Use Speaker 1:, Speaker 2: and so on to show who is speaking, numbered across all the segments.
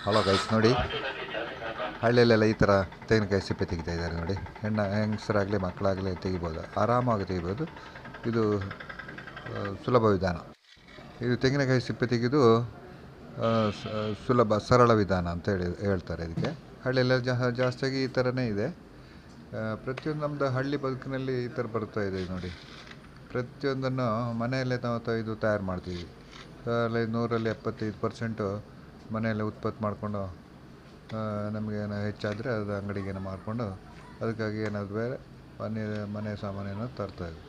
Speaker 1: Hello guys ನೋಡಿ, ಹಳ್ಳಿಯಲ್ಲೆಲ್ಲ ಈ ಥರ ತೆಂಗಿನಕಾಯಿ ಸಿಪ್ಪೆ ತೆಗಿತಾ ಇದ್ದಾರೆ ನೋಡಿ. ಹೆಂಗಸರಾಗಲಿ ಮಕ್ಕಳಾಗಲಿ ತೆಗಿಬೋದು, ಆರಾಮಾಗಿ ತೆಗಿಬೋದು. ಇದು ಸುಲಭ ವಿಧಾನ. ಇದು ತೆಂಗಿನಕಾಯಿ ಸಿಪ್ಪೆ ತೆಗೆದು ಸುಲಭ ಸರಳ ವಿಧಾನ ಅಂತ ಹೇಳ್ತಾರೆ ಇದಕ್ಕೆ. ಹಳ್ಳಿಯೆಲ್ಲ ಜಾಸ್ತಿಯಾಗಿ ಈ ಥರನೇ ಇದೆ. ಪ್ರತಿಯೊಂದು ನಮ್ಮದು ಹಳ್ಳಿ ಬದುಕಿನಲ್ಲಿ ಈ ಥರ ಬರ್ತಾ ಇದೆ ನೋಡಿ. ಪ್ರತಿಯೊಂದನ್ನು ಮನೆಯಲ್ಲೇ ನಾವು ಇದು ತಯಾರು ಮಾಡ್ತೀವಿ. ಅಲ್ಲಿ 100% 75% ಮನೆಯಲ್ಲೇ ಉತ್ಪತ್ತಿ ಮಾಡಿಕೊಂಡು, ನಮಗೇನೋ ಹೆಚ್ಚಾದರೆ ಅದು ಅಂಗಡಿಗೇನೋ ಮಾರಿಕೊಂಡು ಅದಕ್ಕಾಗಿ ಏನಾದರೂ ಬೇರೆ ಮನೆ ಸಾಮಾನೇನೋ ತರ್ತಾಯಿದ್ವಿ.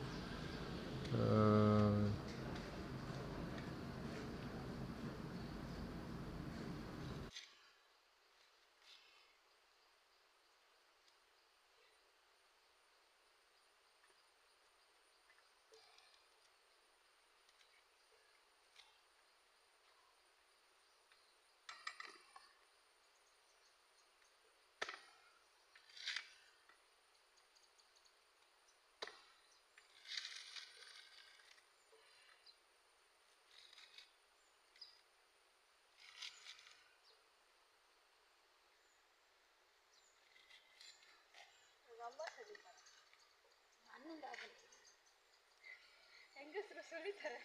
Speaker 2: ಹೆಂಗಸರು ಸುಳಿತಾರೆ.